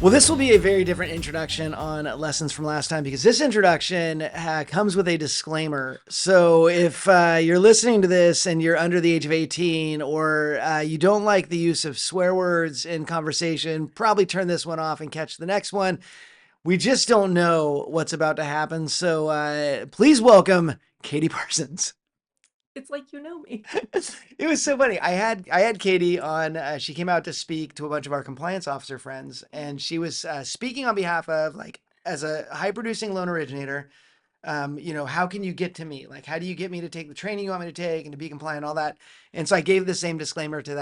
Well, this will be a very different introduction on Lessons from Last Time because this introduction comes with a disclaimer. So if you're listening to this and you're under the age of 18 or you don't like the use of swear words in conversation, probably turn this one off and catch the next one. We just don't know what's about to happen. So please welcome Katy Parsons. It's like you know me. It was so funny. I had Katy on. She came out to speak to a bunch of our compliance officer friends, and she was speaking on behalf of like as a high producing loan originator. How can you get to me? Like, how do you get me to take the training you want me to take and to be compliant, all that? And so I gave the same disclaimer to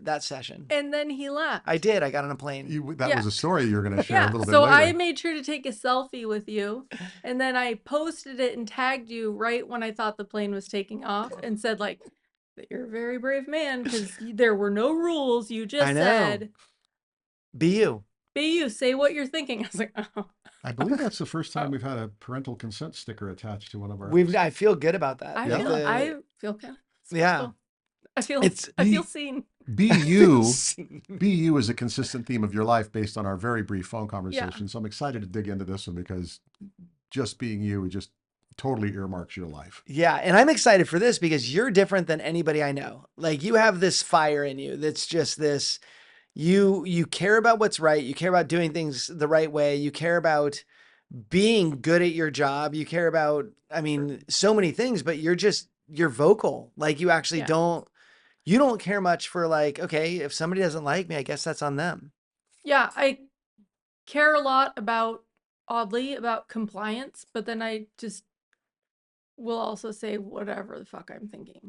that session. And then he left. I did. I got on a plane. That was a story you were going to share a Yeah. little bit So later. I made sure to take a selfie with you, and then I posted it and tagged you right when I thought the plane was taking off, and said like, that you're a very brave man because there were no rules. You just I know. said, Be you. "Be you. Say what you're thinking." I was like, "Oh." I believe that's the first time we've had a parental consent sticker attached to one of our. I feel good about that. I feel kind of Yeah. special. I feel seen. Be you is a consistent theme of your life based on our very brief phone conversation. So I'm excited to dig into this one because just being you just totally earmarks your life. Yeah, and I'm excited for this because you're different than anybody I know. Like you have this fire in you that's just this you care about what's right, you care about doing things the right way, you care about being good at your job, you care about so many things, but you're vocal. Like you actually don't care much for like, okay, if somebody doesn't like me, I guess that's on them. Yeah, I care a lot about compliance, but then I just will also say whatever the fuck I'm thinking.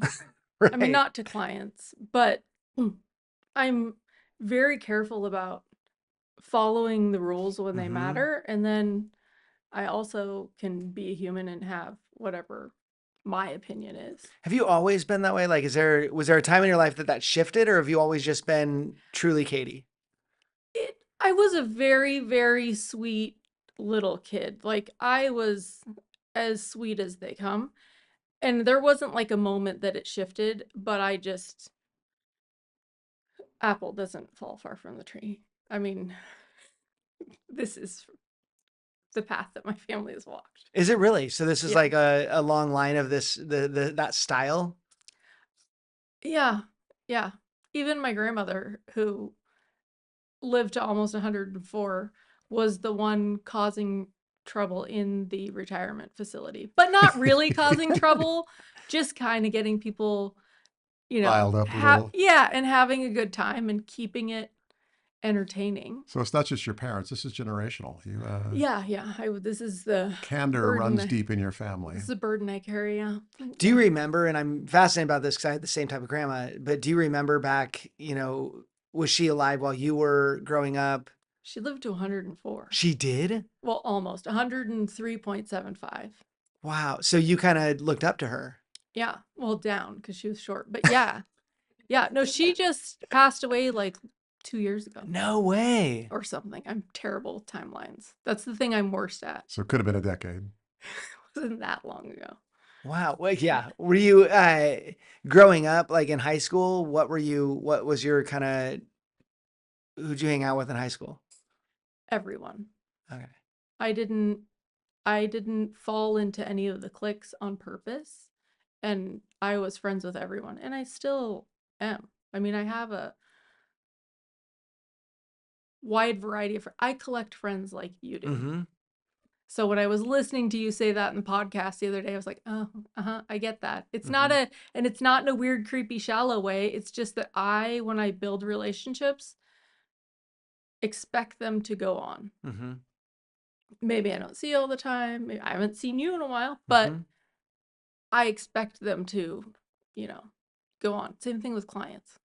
Right. I mean, not to clients, but I'm very careful about following the rules when they matter. And then I also can be a human and have whatever my opinion is. Have you always been that way? Like, was there a time in your life that shifted, or have you always just been truly Katy? I was a very, very sweet little kid. Like I was as sweet as they come. And there wasn't like a moment that it shifted, but apple doesn't fall far from the tree. I mean, this is the path that my family has walked. Is it really? So this is like a long line of that style? Yeah. Yeah. Even my grandmother, who lived to almost 104, was the one causing trouble in the retirement facility, but not really causing trouble, just kind of getting people, riled up a little. Yeah, and having a good time and keeping it entertaining. So it's not just your parents. This is generational. Yeah. This is the candor runs deep in your family. This is the burden I carry. Yeah. Do you remember? And I'm fascinated about this because I had the same type of grandma. But do you remember back? Was she alive while you were growing up? She lived to 104. She did? Well, almost 103.75. Wow. So you kind of looked up to her. Yeah. Well, down because she was short. But yeah. Yeah. No, she just passed away like 2 years ago. No way. Or something. I'm terrible with timelines. That's the thing I'm worst at. So it could have been a decade. It wasn't that long ago. Wow. Well, yeah. Were you growing up like in high school? What was your kind of, who'd you hang out with in high school? Everyone. Okay. I didn't fall into any of the cliques on purpose, and I was friends with everyone, and I still am. I mean, I have a wide variety of I collect friends like you do. Mm-hmm. So when I was listening to you say that in the podcast the other day, I was like, oh, I get that. It's not it's not in a weird, creepy, shallow way. It's just that when I build relationships, expect them to go on. Mm-hmm. Maybe I don't see you all the time. Maybe I haven't seen you in a while, but I expect them to, go on. Same thing with clients.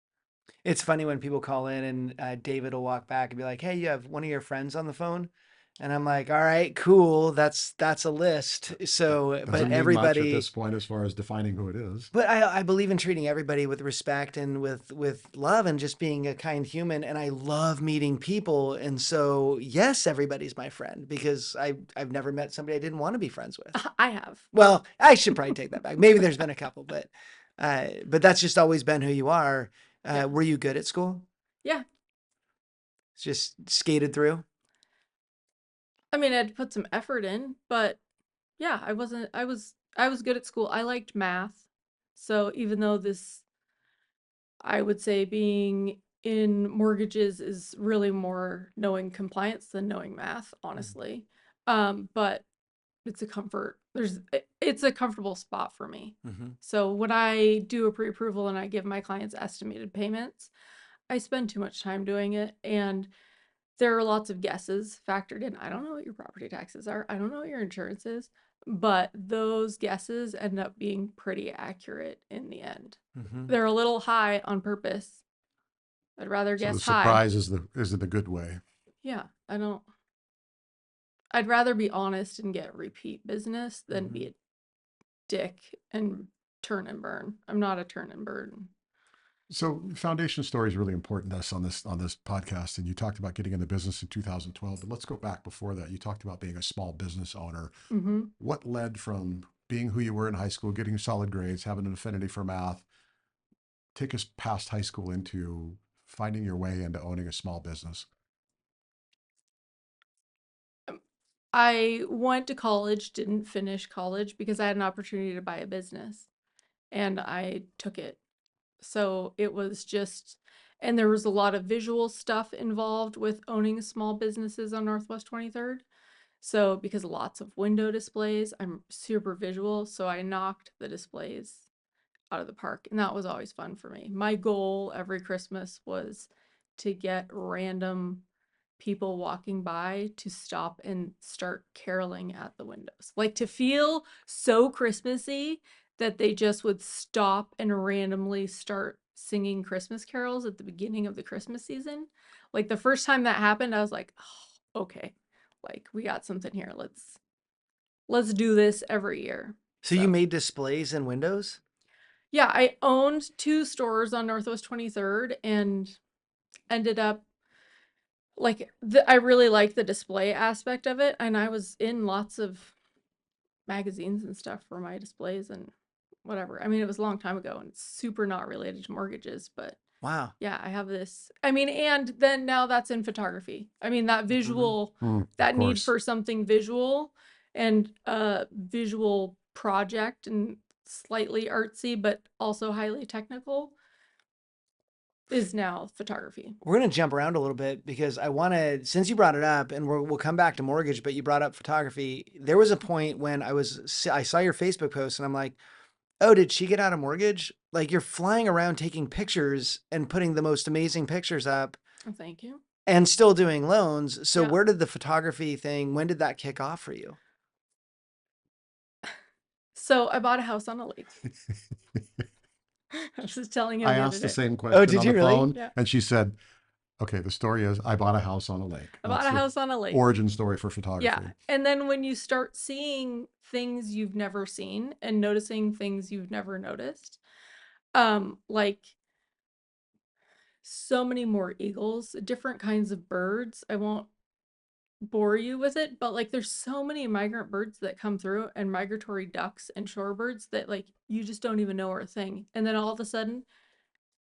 It's funny when people call in and David will walk back and be like, hey, you have one of your friends on the phone? And I'm like, all right, cool. That's a list. So, but everybody much at this point as far as defining who it is. But I believe in treating everybody with respect and with love and just being a kind human. And I love meeting people. And so, yes, everybody's my friend because I've never met somebody I didn't want to be friends with. I have. Well, I should probably take that back. Maybe there's been a couple, but that's just always been who you are. Were you good at school? Yeah. Just skated through? I mean, I had to put some effort in, but yeah, I was good at school. I liked math. So even though this, I would say being in mortgages is really more knowing compliance than knowing math, honestly. But it's a comfort. It's a comfortable spot for me. Mm-hmm. So when I do a pre-approval and I give my clients estimated payments, I spend too much time doing it, and there are lots of guesses factored in. I don't know what your property taxes are. I don't know what your insurance is, but those guesses end up being pretty accurate in the end. Mm-hmm. They're a little high on purpose. I'd rather So the guess high. surprise is in the good way. Yeah, I'd rather be honest and get repeat business than Mm-hmm. be a dick and turn and burn. I'm not a turn and burn. So foundation story is really important to us on this podcast. And you talked about getting in the business in 2012, but let's go back before that. You talked about being a small business owner. Mm-hmm. What led from being who you were in high school, getting solid grades, having an affinity for math, take us past high school into finding your way into owning a small business? I went to college, didn't finish college because I had an opportunity to buy a business and I took it. So it was just, and there was a lot of visual stuff involved with owning small businesses on Northwest 23rd. So because lots of window displays, I'm super visual. So I knocked the displays out of the park, and that was always fun for me. My goal every Christmas was to get random people walking by to stop and start caroling at the windows. Like to feel so Christmassy that they just would stop and randomly start singing Christmas carols at the beginning of the Christmas season. Like the first time that happened, I was like, oh, okay, like we got something here. Let's do this every year. So you made displays in windows? Yeah, I owned 2 stores on Northwest 23rd and ended up like I really liked the display aspect of it, and I was in lots of magazines and stuff for my displays and whatever. I mean, it was a long time ago and it's super not related to mortgages, but Wow. yeah, I have this. I mean, and then now that's in photography. I mean, that visual, Of that need course. for something visual and a visual project and slightly artsy, but also highly technical is now photography. We're going to jump around a little bit because I want to, since you brought it up, and we'll come back to mortgage, but you brought up photography. There was a point when I saw your Facebook post and I'm like, oh, did she get out of mortgage? Like you're flying around taking pictures and putting the most amazing pictures up Oh, thank you. and still doing loans. So Yeah. where did the photography thing, when did that kick off for you? So I bought a house on a lake. I was just telling him I the other asked the day. same question did on you the really? phone, Yeah. and she said, okay, the story is I bought a house on a lake. I bought That's a the house on a lake. origin story for photography. Yeah. And then when you start seeing things you've never seen and noticing things you've never noticed, like so many more eagles, different kinds of birds. I won't bore you with it, but like there's so many migrant birds that come through and migratory ducks and shorebirds that like you just don't even know are a thing. And then all of a sudden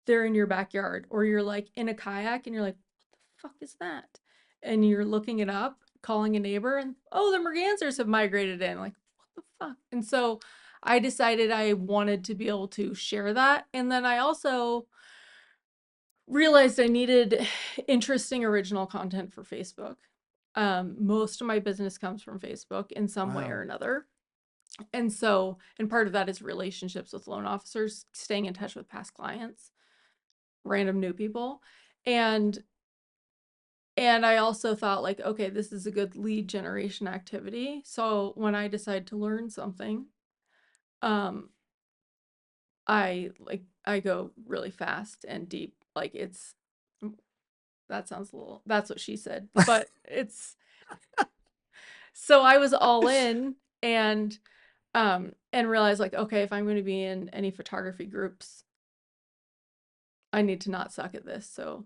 they're in your backyard, or you're like in a kayak and you're like, what the fuck is that? And you're looking it up, calling a neighbor, and oh, the mergansers have migrated in. Like, what the fuck? And so I decided I wanted to be able to share that. And then I also realized I needed interesting original content for Facebook. Most of my business comes from Facebook in some way Wow. or another. And so, and part of that is relationships with loan officers, staying in touch with past clients, random new people. And I also thought like, okay, this is a good lead generation activity. So when I decide to learn something, um, I go really fast and deep. Like that sounds a little, that's what she said, but it's, so I was all in and realized like, okay, if I'm going to be in any photography groups, I need to not suck at this. So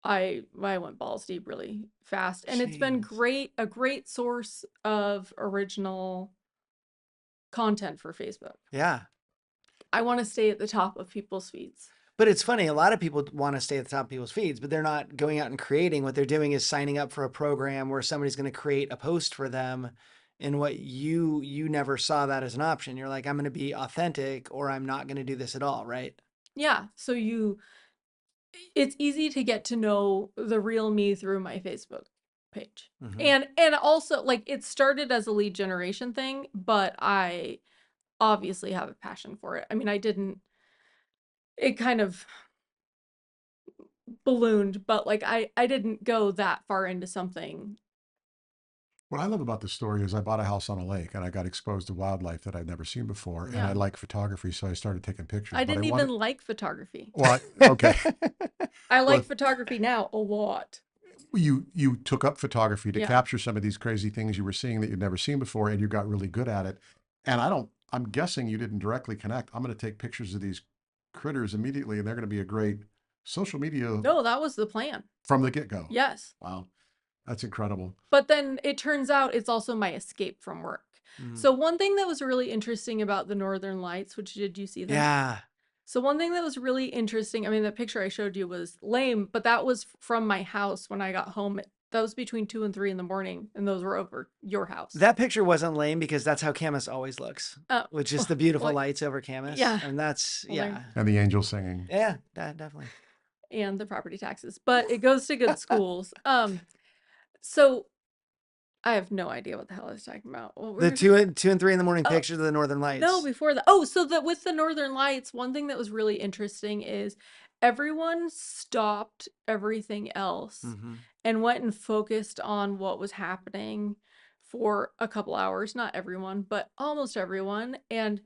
I went balls deep really fast, and it's been Jeez. a great source of original content for Facebook. Yeah. I want to stay at the top of people's feeds. But it's funny, a lot of people want to stay at the top of people's feeds, but they're not going out and creating. What they're doing is signing up for a program where somebody's going to create a post for them. And what you never saw that as an option. You're like, I'm going to be authentic or I'm not going to do this at all, right? Yeah. So it's easy to get to know the real me through my Facebook page. Mm-hmm. And also like it started as a lead generation thing, but I obviously have a passion for it. I mean, it kind of ballooned, but like I didn't go that far into something. What I love about this story is I bought a house on a lake and I got exposed to wildlife that I'd never seen before. And I Yeah. like photography, so I started taking pictures. I But I didn't even wanted, like photography. well, okay. I like Well, photography now a lot. you took up photography to Yeah. capture some of these crazy things you were seeing that you'd never seen before, and you got really good at it. And I'm guessing you didn't directly connect. I'm going to take pictures of these critters immediately, and they're going to be a great social media No, that was the plan. from the get-go. Yes. Wow, that's incredible. But then it turns out it's also my escape from work. Mm. So one thing that was really interesting about the Northern Lights, which did you see them? Yeah. So one thing that was really interesting, I mean, the picture I showed you was lame, but that was from my house when I got home. That was between 2 and 3 in the morning, and those were over your house. That picture wasn't lame because that's how Camas always looks, with just the beautiful well, lights over Camas. yeah. And that's, Well, yeah. And the angel singing. Yeah, definitely. And the property taxes, but it goes to good schools. So I have no idea what the hell I was talking about. What The were- 2 and 3 in the morning Oh, pictures of the Northern Lights. No, before that. Oh, so that with the Northern Lights, one thing that was really interesting is everyone stopped everything else Mhm. and went and focused on what was happening for a couple hours. Not everyone, but almost everyone. And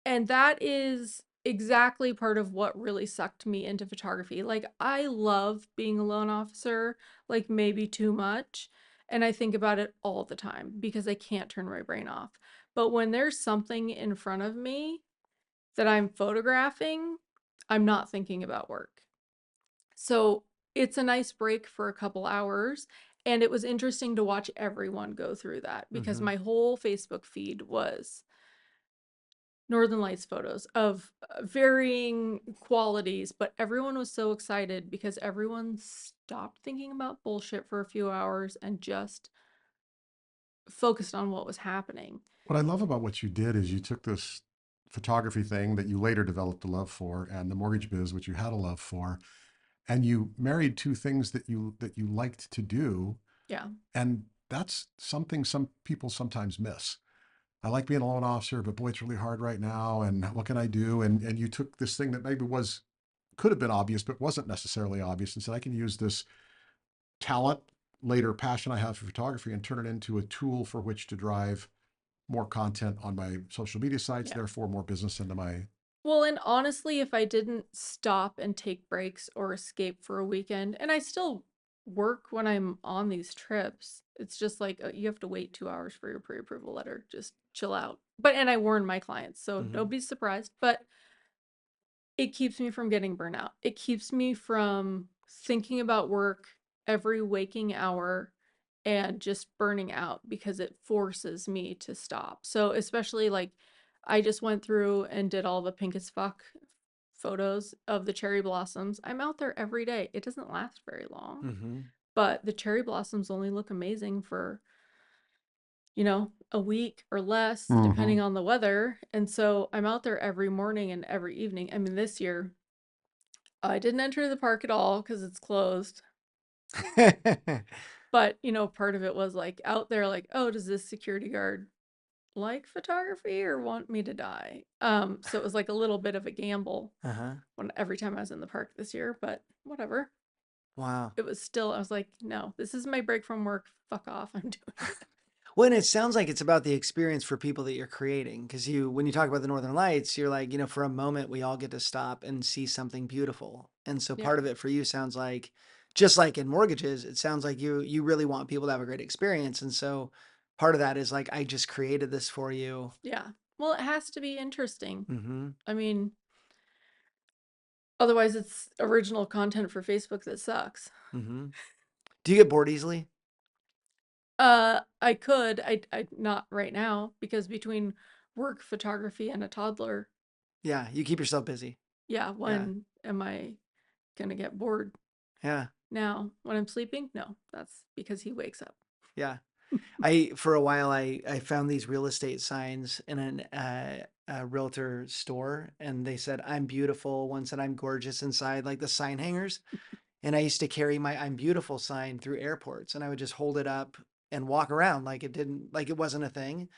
that is exactly part of what really sucked me into photography. Like I love being a loan officer, like maybe too much, and I think about it all the time because I can't turn my brain off. But when there's something in front of me that I'm photographing, I'm not thinking about work. So it's a nice break for a couple hours. And it was interesting to watch everyone go through that because Mhm. my whole Facebook feed was Northern Lights photos of varying qualities, but everyone was so excited because everyone stopped thinking about bullshit for a few hours and just focused on what was happening. What I love about what you did is you took this photography thing that you later developed a love for, and the mortgage biz, which you had a love for, and you married two things that you liked to do. Yeah. And that's something some people sometimes miss. I like being a loan officer, but boy, it's really hard right now. And what can I do? And you took this thing that maybe could have been obvious, but wasn't necessarily obvious, and said, I can use this talent, later passion I have for photography, and turn it into a tool for which to drive more content on my social media sites, Yeah. therefore more business into my. Well, and honestly, if I didn't stop and take breaks or escape for a weekend, and I still work when I'm on these trips, it's just like you have to wait 2 hours for your pre-approval letter. Just chill out. And I warn my clients, so Mhm. nobody's surprised. But it keeps me from getting burnout. It keeps me from thinking about work every waking hour and just burning out because it forces me to stop. So, especially like I just went through and did all the pink as fuck photos of the cherry blossoms. I'm out there every day. It doesn't last very long, Mhm. but the cherry blossoms only look amazing for a week or less, depending on the weather. And so I'm out there every morning and every evening. I mean, this year I didn't enter the park at all because it's closed. But, part of it was like out there, like, oh, does this security guard like photography or want me to die? So it was like a little bit of a gamble Uh-huh. every time I was in the park this year, but whatever. Wow. It was still, I was like, no, this is my break from work. Fuck off. I'm doing it. Well, and it sounds like it's about the experience for people that you're creating. Because when you talk about the Northern Lights, you're like, for a moment, we all get to stop and see something beautiful. And so Yeah. part of it for you sounds like, just like in mortgages, it sounds like you really want people to have a great experience. And so part of that is like, I just created this for you. Yeah. Well, it has to be interesting. Mm-hmm. I mean, otherwise it's original content for Facebook that sucks. Mm-hmm. Do you get bored easily? I could. I not right now because between work, photography, and a toddler. Yeah, you keep yourself busy. Yeah. When am I going to get bored? Yeah. Now, when I'm sleeping? No, that's because he wakes up. Yeah. For a while, I found these real estate signs in a realtor store, and they said, "I'm beautiful." One said, "I'm gorgeous" inside, like the sign hangers. And I used to carry my "I'm beautiful" sign through airports, and I would just hold it up and walk around like it wasn't a thing.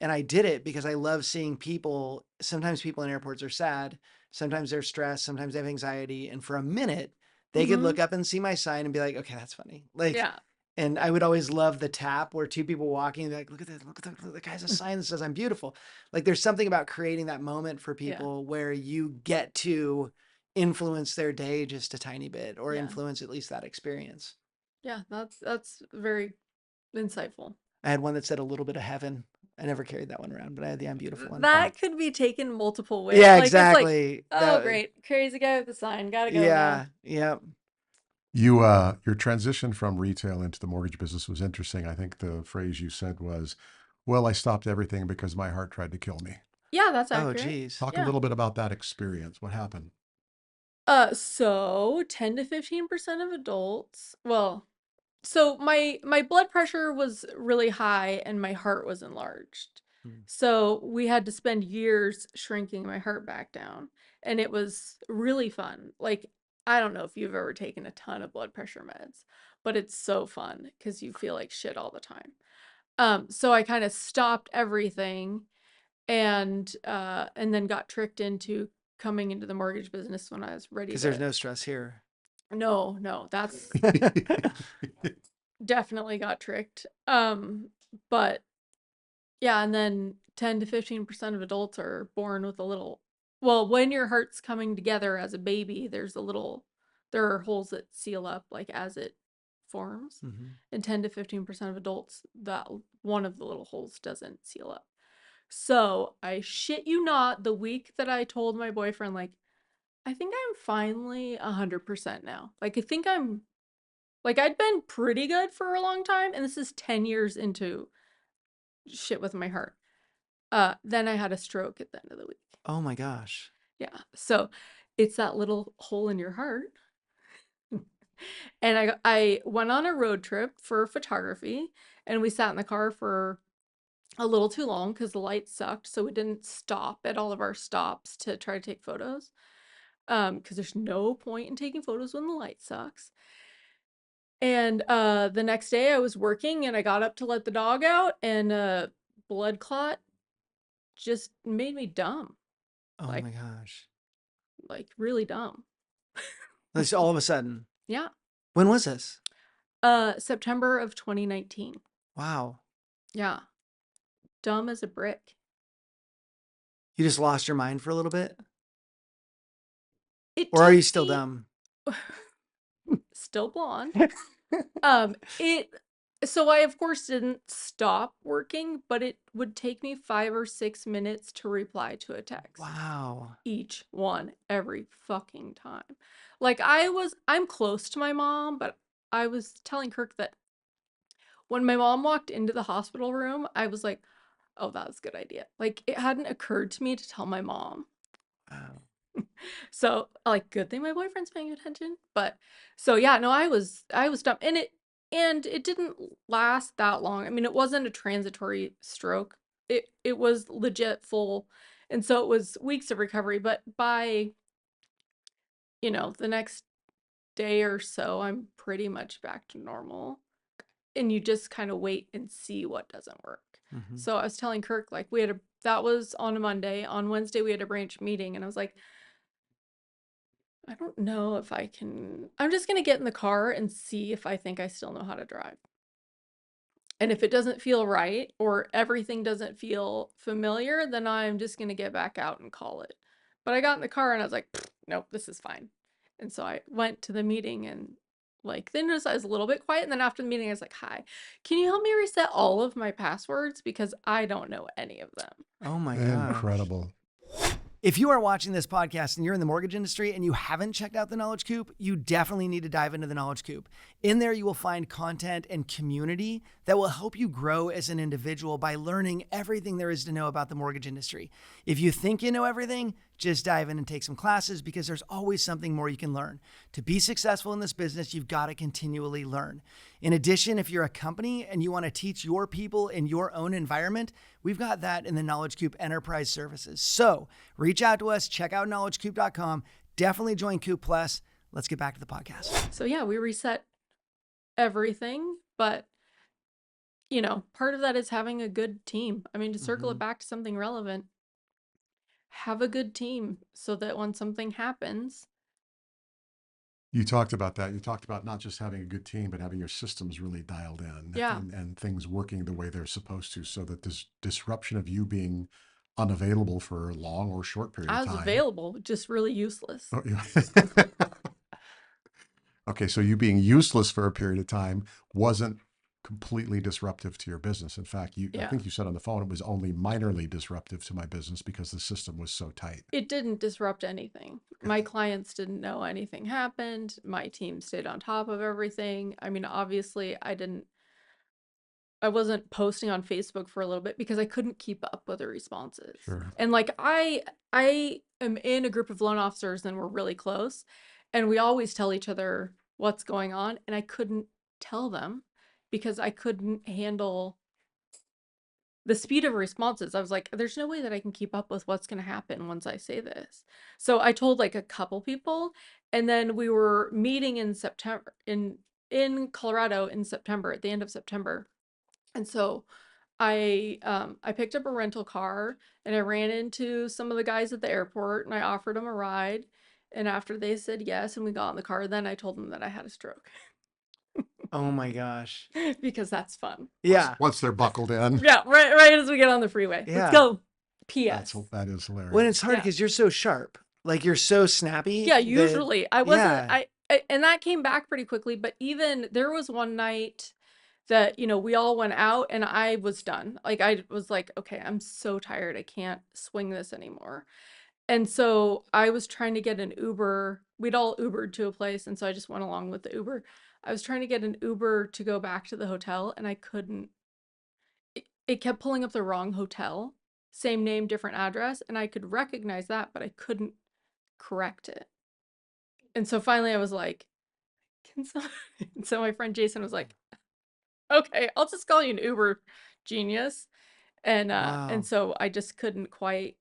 And I did it because I love seeing people. Sometimes people in airports are sad, sometimes they're stressed, sometimes they have anxiety. And for a minute, they could Mm-hmm. look up and see my sign and be like, okay, that's funny. Like, Yeah. and I would always love the tap where two people walking, and be like, look at that, look at the guy has a sign that says I'm beautiful. Like, there's something about creating that moment for Yeah. people where you get to influence their day just a tiny bit, or Yeah. influence at least that experience. Yeah. That's very insightful. I had one that said a little bit of heaven. I never carried that one around, but I had the I'm beautiful one. That could be taken multiple ways. Yeah, Like, it's like, exactly. oh, great. Crazy guy with the sign. Gotta go now. Yeah, yeah. Your transition from retail into the mortgage business was interesting. I think the phrase you said was, "Well, I stopped everything because my heart tried to kill me." Yeah, that's Oh, accurate. geez. Talk a Yeah. little bit about that experience. What happened? So 10 to 15% of adults, well, so my blood pressure was really high and my heart was enlarged. Hmm. So we had to spend years shrinking my heart back down, and it was really fun. Like, I don't know if you've ever taken a ton of blood pressure meds, but it's so fun because you feel like shit all the time. So I kind of stopped everything and then got tricked into coming into the mortgage business when I was ready Because there's to. no stress here. No, that's definitely got tricked. But yeah, and then 10 to 15% of adults are born with a little, well, when your heart's coming together as a baby, there are holes that seal up like as it forms. Mhm. And 10 to 15% of adults, that one of the little holes doesn't seal up. So I shit you not, the week that I told my boyfriend, like, I think I'm finally 100% now. Like, I think I'd been pretty good for a long time, and this is 10 years into shit with my heart. Then I had a stroke at the end of the week. Oh my gosh. Yeah. So it's that little hole in your heart. And I went on a road trip for photography, and we sat in the car for a little too long because the lights sucked. So we didn't stop at all of our stops to try to take photos. Because there's no point in taking photos when the light sucks. And the next day I was working and I got up to let the dog out, and a blood clot just made me dumb. Oh Like my gosh. really dumb. This all of a sudden. Yeah. When was this? September of 2019. Wow. Yeah. Dumb as a brick. You just lost your mind for a little bit? It Or are took you still me dumb? still blonde. It So I of course didn't stop working, but it would take me 5 or 6 minutes to reply to a text. Wow. Each one, every fucking time. Like, I'm close to my mom, but I was telling Kirk that when my mom walked into the hospital room, I was like, oh, that was a good idea. Like, it hadn't occurred to me to tell my mom. Wow. So, like, good thing my boyfriend's paying attention. But so yeah, no, I was dumb. And it didn't last that long. I mean, it wasn't a transitory stroke. It was legit full. And so it was weeks of recovery, but by, the next day or so, I'm pretty much back to normal. And you just kind of wait and see what doesn't work. Mhm. So I was telling Kirk, like, that was on a Monday. On Wednesday, we had a branch meeting, and I was like, I don't know if I'm just going to get in the car and see if I think I still know how to drive. And if it doesn't feel right or everything doesn't feel familiar, then I'm just going to get back out and call it. But I got in the car and I was like, nope, this is fine. And so I went to the meeting, and then I was a little bit quiet. And then after the meeting, I was like, hi, can you help me reset all of my passwords? Because I don't know any of them. Oh my gosh. Incredible. If you are watching this podcast and you're in the mortgage industry and you haven't checked out the Knowledge Coop, you definitely need to dive into the Knowledge Coop. In there, you will find content and community that will help you grow as an individual by learning everything there is to know about the mortgage industry. If you think you know everything, just dive in and take some classes because there's always something more you can learn. To be successful in this business, you've got to continually learn. In addition, if you're a company and you want to teach your people in your own environment, we've got that in the Knowledge Coop Enterprise Services. So reach out to us, check out knowledgecoop.com. Definitely join Coop Plus. Let's get back to the podcast. So yeah, we reset everything, but you know, part of that is having a good team. I mean, to circle it back to something relevant, have a good team so that when something happens, You talked about that. You talked about not just having a good team, but having your systems really dialed in Yeah. and things working the way they're supposed to, so that this disruption of you being unavailable for a long or short period I of was time. available, just really useless. Oh, yeah. Okay, so you being useless for a period of time wasn't completely disruptive to your business. In fact, I Yeah. think you said on the phone it was only minorly disruptive to my business because the system was so tight. It didn't disrupt anything. My clients didn't know anything happened. My team stayed on top of everything. I mean, obviously, I wasn't posting on Facebook for a little bit because I couldn't keep up with the responses. Sure. And like I am in a group of loan officers and we're really close, and we always tell each other what's going on, and I couldn't tell them because I couldn't handle the speed of responses. I was like, there's no way that I can keep up with what's going to happen once I say this. So I told like a couple people, and then we were meeting in September in Colorado in September, at the end of September. And so I picked up a rental car and I ran into some of the guys at the airport and I offered them a ride. And after they said yes and we got in the car, then I told them that I had a stroke Oh my gosh. because that's fun. Yeah. Once they're buckled in, Yeah, right as we get on the freeway. Yeah. Let's go. PS. that is hilarious. When it's hard Yeah. because you're so sharp, like you're so snappy. Yeah, that- usually I wasn't. Yeah. And that came back pretty quickly. But even there was one night that, you know, we all went out and I was done. Like I was like, okay, I'm so tired. I can't swing this anymore. And so I was trying to get an Uber. We'd all Ubered to a place, and so I just went along with the Uber. I was trying to get an Uber to go back to the hotel, and I couldn't. It kept pulling up the wrong hotel, same name, different address, and I could recognize that, but I couldn't correct it. And so finally I was like, can someone... So my friend Jason was like, okay, I'll just call you an Uber genius. And Wow. so I just couldn't quite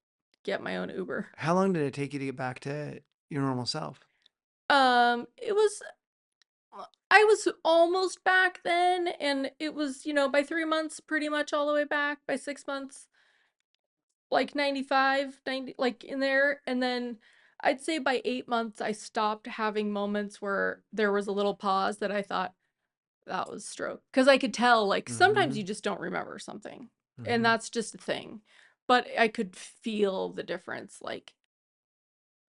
get my own Uber. How long did it take you to get back to your normal self? It was, I was almost back then, and it was, you know, by 3 months, pretty much all the way back. By 6 months, like 95, 90, like in there. And then I'd say by 8 months, I stopped having moments where there was a little pause that I thought that was stroke. Because I could tell, like, sometimes you just don't remember something, and that's just a thing. But I could feel the difference. Like,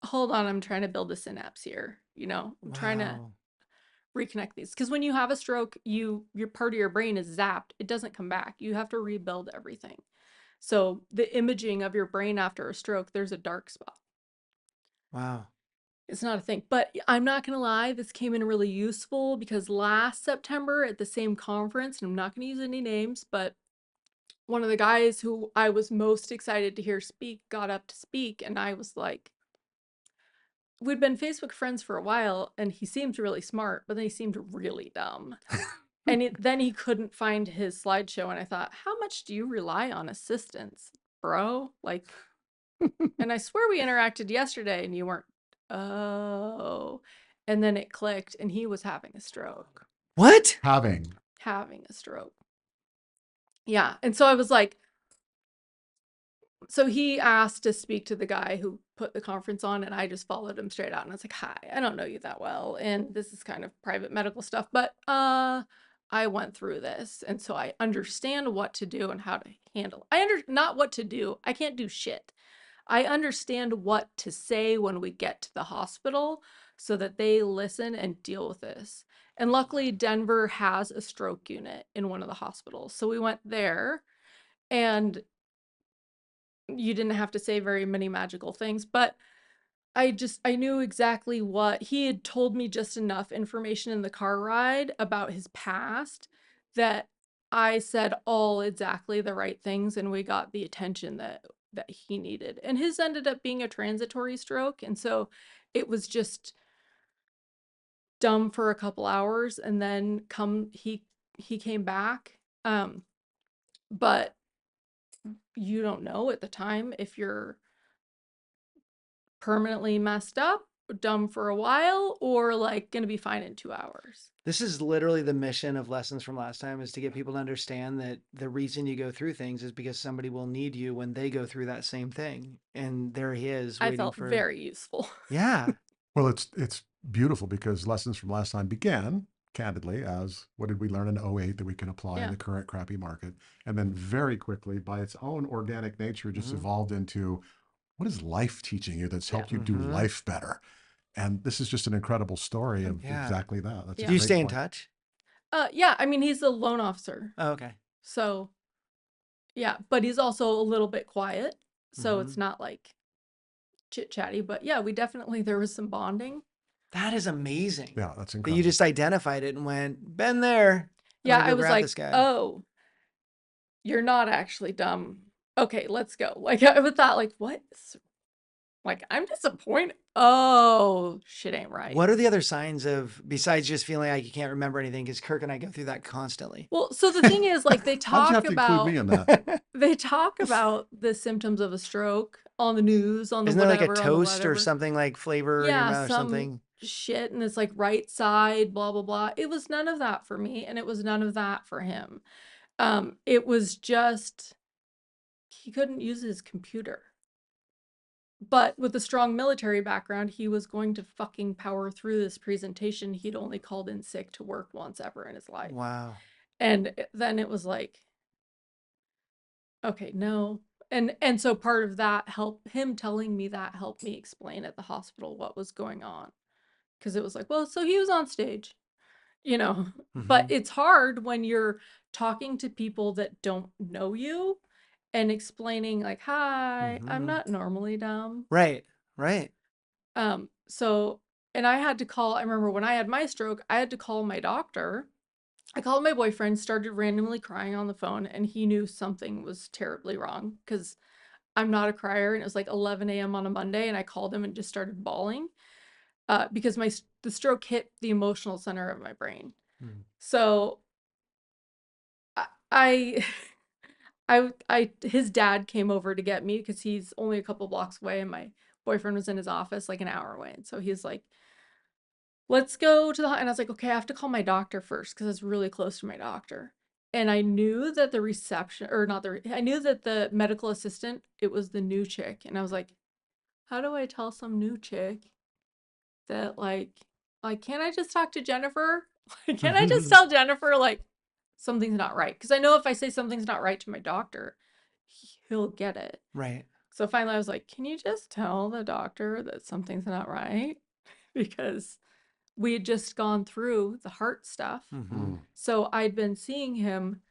hold on, I'm trying to build a synapse here. You know, I'm trying to Wow. reconnect these. Because when you have a stroke, your part of your brain is zapped. It doesn't come back. You have to rebuild everything. So the imaging of your brain after a stroke, there's a dark spot. Wow. It's not a thing. But I'm not going to lie, this came in really useful because last September at the same conference, and I'm not going to use any names, but one of the guys who I was most excited to hear speak got up to speak, and I was like, we'd been Facebook friends for a while, and he seemed really smart, but then he seemed really dumb. And then he couldn't find his slideshow, and I thought, how much do you rely on assistance, bro? Like, and I swear we interacted yesterday, and you weren't. Oh. And then it clicked, and he was having a stroke. What? Having a stroke. Yeah. And so I was like, so he asked to speak to the guy who put the conference on, and I just followed him straight out. And I was like, hi, I don't know you that well, and this is kind of private medical stuff, but I went through this, and so I understand what to do and how to handle. Not what to do. I can't do shit. I understand what to say when we get to the hospital so that they listen and deal with this. And luckily, Denver has a stroke unit in one of the hospitals. So we went there, and you didn't have to say very many magical things, but I knew exactly what he had told me, just enough information in the car ride about his past that I said all exactly the right things, and we got the attention that that he needed. And his ended up being a transitory stroke. And so it was just dumb for a couple hours, and then he came back. But you don't know at the time if you're permanently messed up, dumb for a while, or like gonna be fine in 2 hours. This is literally the mission of Lessons from Last Time, is to get people to understand that the reason you go through things is because somebody will need you when they go through that same thing. And there he is I waiting felt for, very useful. yeah. Well, it's beautiful because Lessons from Last Time began candidly as what did we learn in '08 that we can apply in Yeah. the current crappy market, and then very quickly, by its own organic nature, just Mhm. evolved into what is life teaching you that's helped you do Mhm. life better. And this is just an incredible story of Yeah. exactly that. That's a Do you great stay in point. touch? Yeah, I mean, he's a loan officer. Oh, okay. So, yeah, but he's also a little bit quiet. So it's Mhm. not like chit chatty, but yeah, there was some bonding. That is amazing. Yeah, that's That you incredible. just identified it and went, been there. I'm Yeah, gonna I go was grab like, this guy. oh, you're not actually dumb. Okay, let's go. Like, I would thought, like, what? Like, I'm disappointed. Oh, shit ain't right. What are the other signs of, besides just feeling like you can't remember anything? Because Kirk and I go through that constantly. Well, so the thing is, like, How'd you have to include me in that? they talk about the symptoms of a stroke on the news, on the Isn't there like a whatever, on the toast or whatever. something like flavor in your Yeah, mouth or some something? shit, and it's like right side, blah blah blah. It was none of that for me, and it was none of that for him. It was just he couldn't use his computer. But with a strong military background, he was going to fucking power through this presentation. He'd only called in sick to work once ever in his life. Wow. And then it was like, okay, no. And so part of that helped him telling me that helped me explain at the hospital what was going on. Because it was like, well, so he was on stage, you know. But Mhm. it's hard when you're talking to people that don't know you and explaining like, hi, I'm Mhm. not normally dumb. Right. Right. So, and I remember when I had my stroke, I had to call my doctor. I called my boyfriend, started randomly crying on the phone, and he knew something was terribly wrong because I'm not a crier. And it was like 11 a.m. on a Monday, and I called him and just started bawling because the stroke hit the emotional center of my brain. Mm. So I, his dad came over to get me because he's only a couple blocks away, and my boyfriend was in his office like an hour away. And so he's like, let's go to and I was like, okay, I have to call my doctor first because it's really close to my doctor. And I knew that the reception, or not I knew that the medical assistant, it was the new chick. And I was like, how do I tell some new chick that like, can't I just talk to Jennifer? Can't I just tell Jennifer like something's not right? Because I know if I say something's not right to my doctor, he'll get it. Right. So finally I was like, can you just tell the doctor that something's not right? Because we had just gone through the heart stuff. Mhm. So I'd been seeing him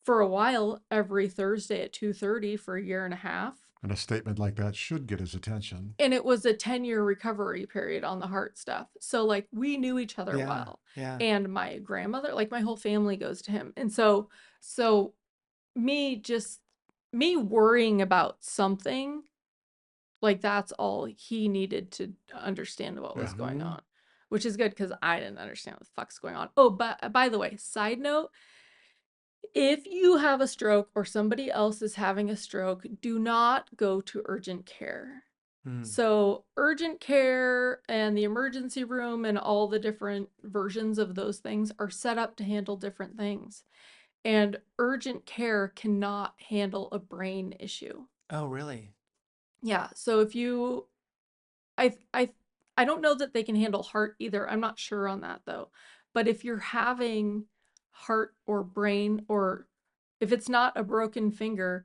for a while every Thursday at 2:30 for a year and a half. And a statement like that should get his attention. And it was a 10-year recovery period on the heart stuff. So like we knew each other Yeah. well. Yeah. And my grandmother, like my whole family goes to him. And so me worrying about something, like that's all he needed to understand what was going Mhm. on, which is good because I didn't understand what the fuck's going on. Oh, but by the way, side note, if you have a stroke or somebody else is having a stroke, do not go to urgent care. Mm. So, urgent care and the emergency room and all the different versions of those things are set up to handle different things. And urgent care cannot handle a brain issue. Oh, really? Yeah. So if you I I I don't know that they can handle heart either. I'm not sure on that though. But if you're having heart or brain, or if it's not a broken finger,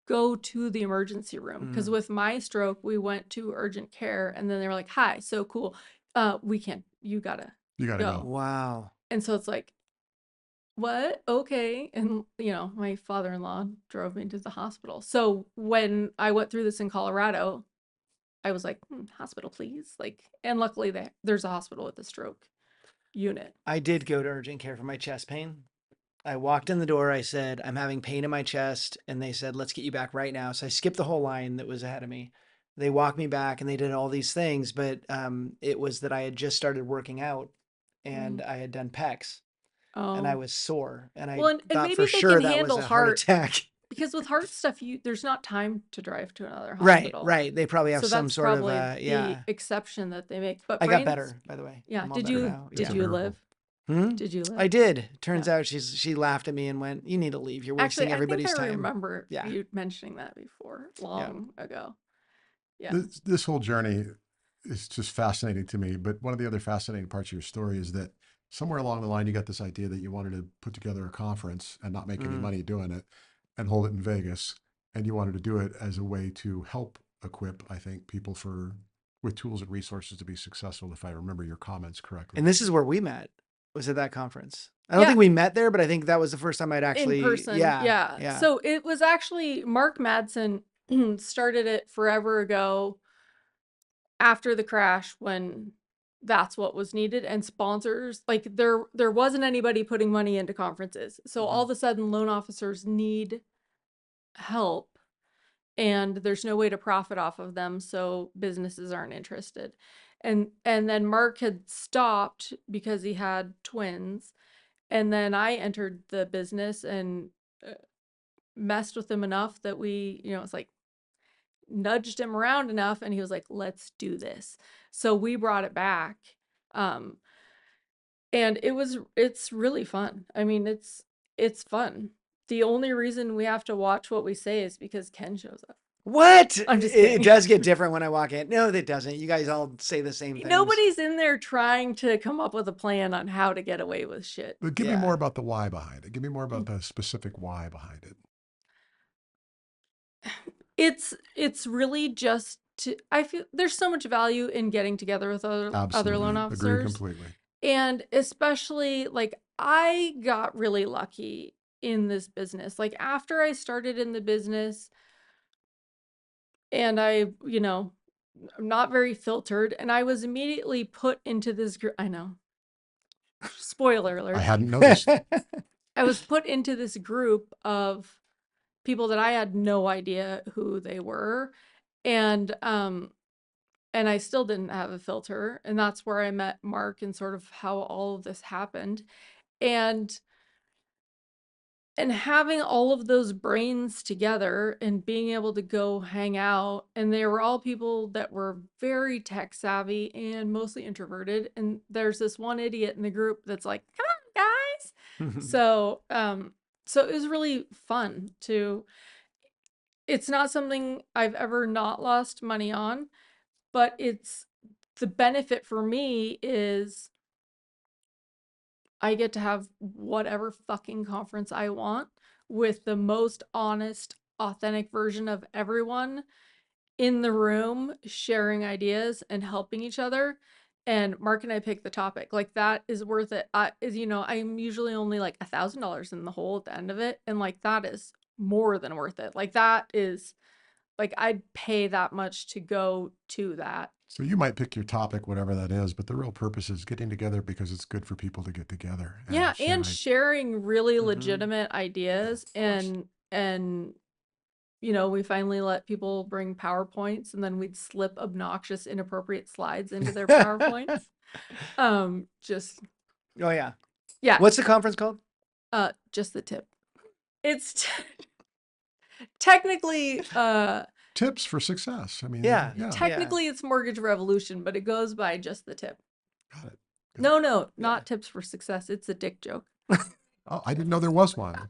go to the emergency room. Because Mm. with my stroke, we went to urgent care and then they were like, hi, so cool. We can't, you gotta You got to go. go. Wow. And so it's like, what? Okay. And, my father-in-law drove me to the hospital. So when I went through this in Colorado, I was like, hospital, please. Like, and luckily there's a hospital with a stroke unit. I did go to urgent care for my chest pain. I walked in the door. I said, I'm having pain in my chest. And they said, let's get you back right now. So I skipped the whole line that was ahead of me. They walked me back and they did all these things. But it was that I had just started working out and I had done pecs and I Oh. was sore. And I Well, and thought for maybe they sure can that was handle a heart heart attack. because with heart stuff, there's not time to drive to another Right, hospital. right. They probably have So some that's sort of, probably the yeah. exception that they make. But I got brains, better, by the way. yeah. I'm all Did better you now. It's did a Yeah. you miracle. live? Hmm? Did you live? I did. Turns Yeah. out she laughed at me and went, "You need to leave. You're Actually, wasting I think everybody's I time." remember Yeah. you mentioning that before, Yeah. long ago. Yeah. This whole journey is just fascinating to me. But one of the other fascinating parts of your story is that somewhere along the line, you got this idea that you wanted to put together a conference and not make any Mm. money doing it and hold it in Vegas. And you wanted to do it as a way to help equip, I think, people with tools and resources to be successful, if I remember your comments correctly. And this is where we met. Was at that conference. I don't Yeah. think we met there, but I think that was the first time I'd In actually person. Yeah. Yeah. So it was actually Mark Madsen started it forever ago after the crash when that's what was needed, and sponsors, like there wasn't anybody putting money into conferences. So all of a sudden loan officers need help and there's no way to profit off of them, so businesses aren't interested. And then Mark had stopped because he had twins, and then I entered the business and messed with him enough that we, it's like nudged him around enough and he was like, let's do this. So we brought it back. Um, and it's really fun. I mean, it's fun. The only reason we have to watch what we say is because Ken shows up. What? I'm just It kidding. does get different when I walk in. No, it doesn't. You guys all say the same things. Nobody's in there trying to come up with a plan on how to get away with shit. But give me Yeah. more about the why behind it. Give me more about the specific why behind it. It's really just I feel there's so much value in getting together with other Absolutely. loan Agree officers. completely. And especially like I got really lucky in this business. Like after I started in the business and I'm not very filtered, and I was immediately put into this group. I know. Spoiler alert. I hadn't noticed. I was put into this group of people that I had no idea who they were. And I still didn't have a filter. And that's where I met Mark and sort of how all of this happened. And having all of those brains together and being able to go hang out, and they were all people that were very tech savvy and mostly introverted. And there's this one idiot in the group that's like, come on, guys. So it was really fun it's not something I've ever not lost money on, but it's the benefit for me is I get to have whatever fucking conference I want with the most honest, authentic version of everyone in the room sharing ideas and helping each other. And Mark and I pick the topic. Like that is worth it. I'm usually only like $1,000 in the hole at the end of it. And like that is more than worth it. Like that is like I'd pay that much to go to that. So you might pick your topic, whatever that is, but the real purpose is getting together because it's good for people to get together. Yeah, and sharing really legitimate ideas. Yeah, and we finally let people bring PowerPoints, and then we'd slip obnoxious, inappropriate slides into their PowerPoints. Just Oh yeah. yeah. What's the conference called? Just the tip. It's technically tips for success. I mean, Yeah. technically it's Mortgage Revolution, but it goes by Just the Tip. Got it. No, not tips for success. It's a dick joke. Oh, I didn't know there was one.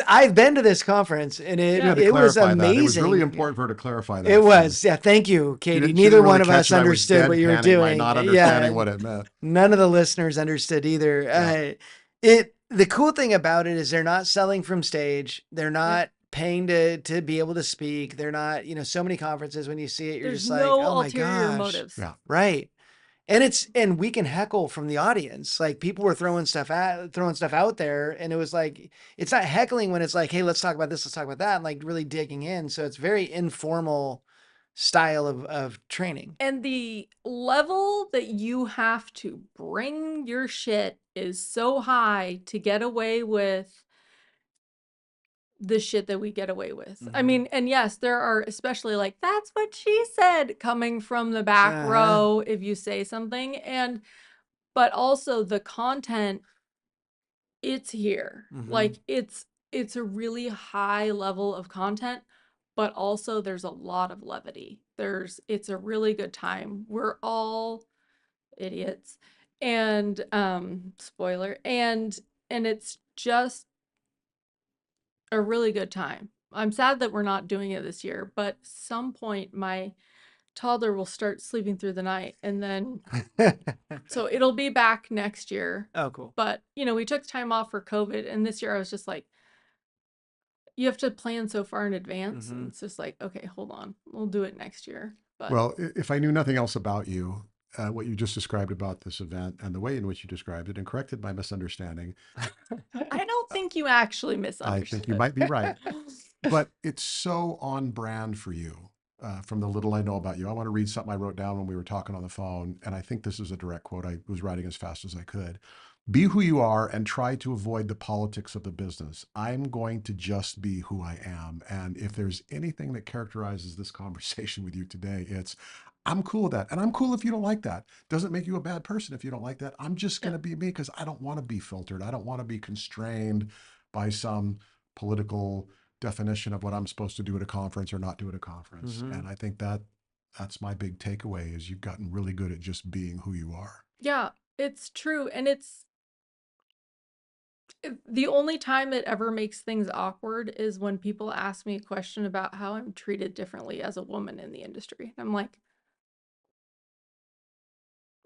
I've been to this conference and You had to it was clarify amazing. that. It was really important for her to clarify that. It was. Yeah. Thank you, Katie. She didn't Neither really one of catch us that I was understood what you were deadpanning by doing. not understanding what it meant. None of the listeners understood either. Yeah. The cool thing about it is they're not selling from stage. They're not paying to be able to speak. They're not, so many conferences when you see it, you're There's just like, no oh my ulterior gosh. motives. Yeah. Right. And we can heckle from the audience. Like people were throwing stuff out there, and it was like, it's not heckling when it's like, hey, let's talk about this, let's talk about that, and like really digging in. So it's very informal style of training. And the level that you have to bring your shit is so high to get away with the shit that we get away with. I Mhm. mean, and yes, there are especially like, that's what she said coming from the back row if you say something. But also the content, it's here. Like it's a really high level of content, but also there's a lot of levity. It's a really good time. We're all idiots. And spoiler, and it's just a really good time. I'm sad that we're not doing it this year, but some point my toddler will start sleeping through the night, and then so it'll be back next year. Oh, cool. But we took time off for COVID, and this year I was just like, you have to plan so far in advance, and it's just like, okay, hold on, we'll do it next year. But Well, if I knew nothing else about you, what you just described about this event and the way in which you described it and corrected my misunderstanding, I don't think you actually I think you misunderstood. might be right. But it's so on brand for you. From the little I know about you, I want to read something I wrote down when we were talking on the phone, and I think this is a direct quote. I was writing as fast as I could. Be who you are and try to avoid the politics of the business. I'm going to just be who I am. And if there's anything that characterizes this conversation with you today, it's I'm cool with that. And I'm cool if you don't like that. Doesn't make you a bad person if you don't like that. I'm just going to be me because I don't want to be filtered. I don't want to be constrained by some political definition of what I'm supposed to do at a conference or not do at a conference. And I think that's my big takeaway is you've gotten really good at just being who you are. Yeah, it's true. And it's the only time it ever makes things awkward is when people ask me a question about how I'm treated differently as a woman in the industry. I'm like,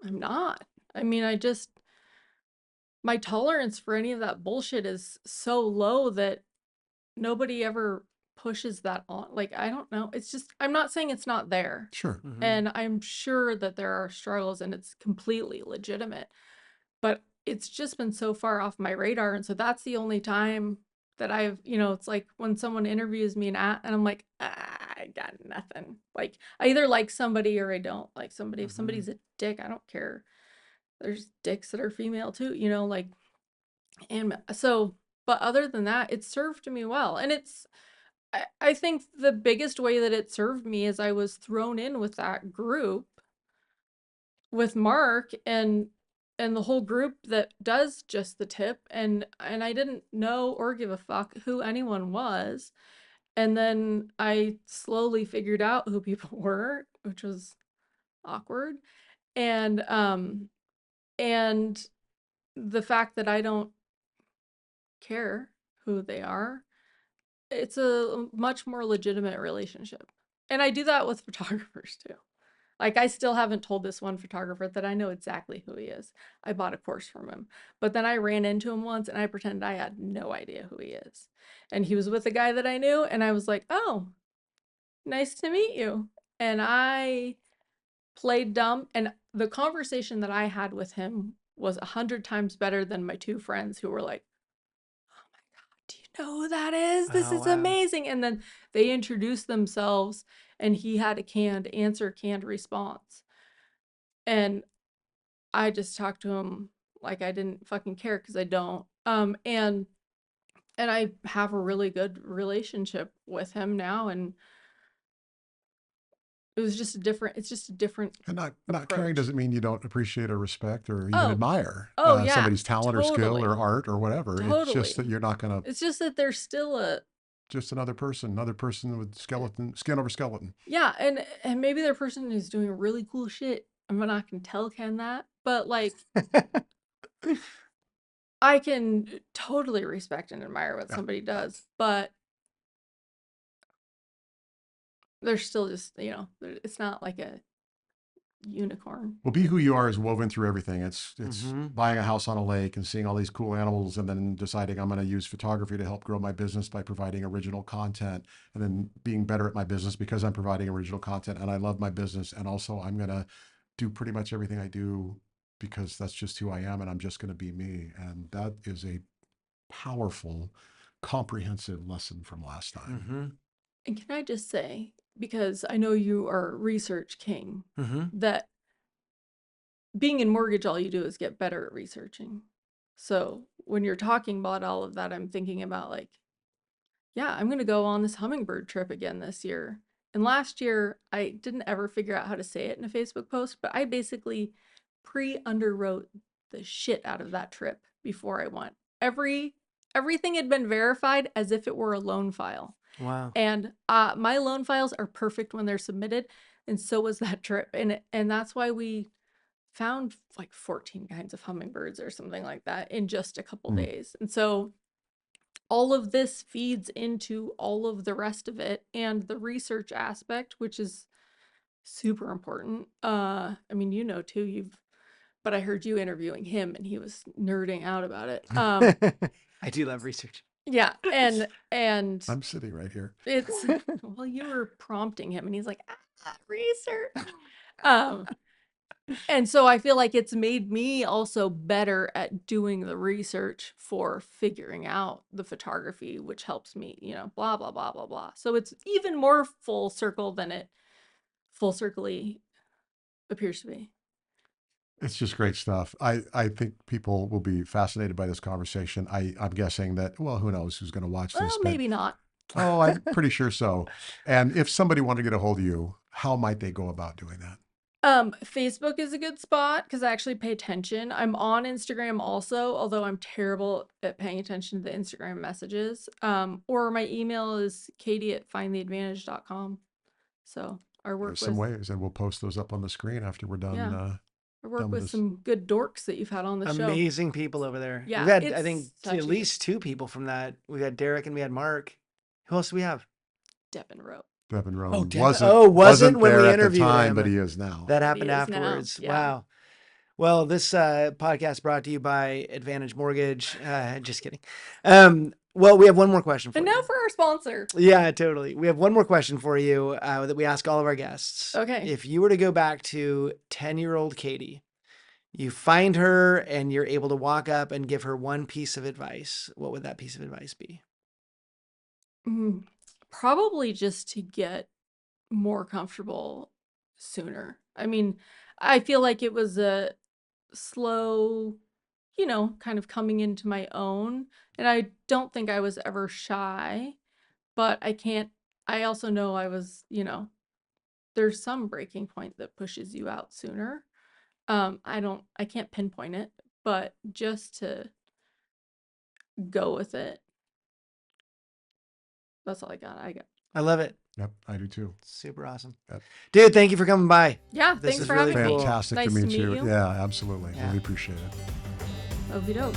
I'm not. I mean, my tolerance for any of that bullshit is so low that nobody ever pushes that on. Like, I don't know. It's just, I'm not saying it's not there. Sure. And I'm sure that there are struggles and it's completely legitimate. But it's just been so far off my radar. And so that's the only time that it's like when someone interviews me and I'm like, I got nothing. Like, I either like somebody or I don't like somebody. If somebody's a dick, I don't care. There's dicks that are female too, like, and so, but other than that, it served me well. And I think the biggest way that it served me is I was thrown in with that group with Mark and the whole group that does just the tip, and I didn't know or give a fuck who anyone was. And then I slowly figured out who people were, which was awkward. And the fact that I don't care who they are, it's a much more legitimate relationship. And I do that with photographers too. Like, I still haven't told this one photographer that I know exactly who he is. I bought a course from him. But then I ran into him once and I pretended I had no idea who he is. And he was with a guy that I knew, and I was like, oh, nice to meet you. And I played dumb. And the conversation that I had with him was 100 times better than my two friends who were like, do you know who that is? This Oh, is wow. amazing. And then they introduced themselves and he had a canned response. And I just talked to him like I didn't fucking care because I don't. And I have a really good relationship with him now, and it's just a different And not caring approach. doesn't mean you don't appreciate or respect or even Oh, admire oh yeah, somebody's talent or skill or totally, art or whatever. It's just that totally. you're not going to It's just that there's still just another person with skin over skeleton. yeah, and maybe their person is doing really cool shit. I'm not gonna tell Ken that, but like I can totally respect and admire what Yeah. somebody does, but they're still just, it's not like a unicorn. Well, be who you are is woven through everything. It's buying a house on a lake and seeing all these cool animals and then deciding I'm going to use photography to help grow my business by providing original content and then being better at my business because I'm providing original content and I love my business. And also I'm going to do pretty much everything I do because that's just who I am and I'm just going to be me. And that is a powerful, comprehensive lesson from last time. And can I just say, because I know you are research king, that being in mortgage, all you do is get better at researching. So when you're talking about all of that, I'm thinking about like, yeah, I'm going to go on this hummingbird trip again this year. And last year, I didn't ever figure out how to say it in a Facebook post, but I basically pre-underwrote the shit out of that trip before I went. Everything had been verified as if it were a loan file. Wow. And my loan files are perfect when they're submitted, and so was that trip. And that's why we found like 14 kinds of hummingbirds or something like that in just a couple days. And so all of this feeds into all of the rest of it, and the research aspect, which is super important. I mean, you know too, but I heard you interviewing him and he was nerding out about it. I do love research. Yeah, and I'm sitting right here. it's well, you were prompting him and he's like, research. And so I feel like it's made me also better at doing the research for figuring out the photography, which helps me, you know, blah, blah, blah, blah, blah. So it's even more full circle than it full circle-y appears to be. It's just great stuff. I think people will be fascinated by this conversation. I'm guessing that, well, who knows who's going to watch this? Well, maybe not. Oh, I'm pretty sure so. And if somebody wanted to get a hold of you, how might they go about doing that? Facebook is a good spot because I actually pay attention. I'm on Instagram also, although I'm terrible at paying attention to the Instagram messages. Or my email is katie@findtheadvantage.com. So I work There's some with, ways, and we'll post those up on the screen after we're done. Yeah. I work done with this. some good dorks that you've had on the show. Amazing people over there. Yeah, We've had, I it's think, such a at good- least 2 people from that. We had Derek and we had Mark. Who else do we have? Devin wrote. Devin Rowan Oh, Devin- wasn't, oh, wasn't when there we at the interviewed time, him. but he is now. That happened He is now, afterwards. yeah. Wow. Well, this podcast brought to you by Advantage Mortgage. Just kidding. Well, we have one more question for And you. now for our sponsor. Yeah, totally. We have one more question for you that we ask all of our guests. Okay. If you were to go back to 10-year-old Katie, you find her and you're able to walk up and give her one piece of advice, what would that piece of advice be? Probably just to get more comfortable sooner. I mean, I feel like it was a slow, you know, kind of coming into my own. And I don't think I was ever shy, but I also know I was, you know, there's some breaking point that pushes you out sooner. I can't pinpoint it, but just to go with it. That's all I got. I love it. Yep, I do too. Super awesome. Yep. Dude, thank you for coming by. Yeah, This thanks is for really having me. cool. Fantastic Nice to to meet meet you. you. Yeah, absolutely. Yeah. Really appreciate it. Okey doke.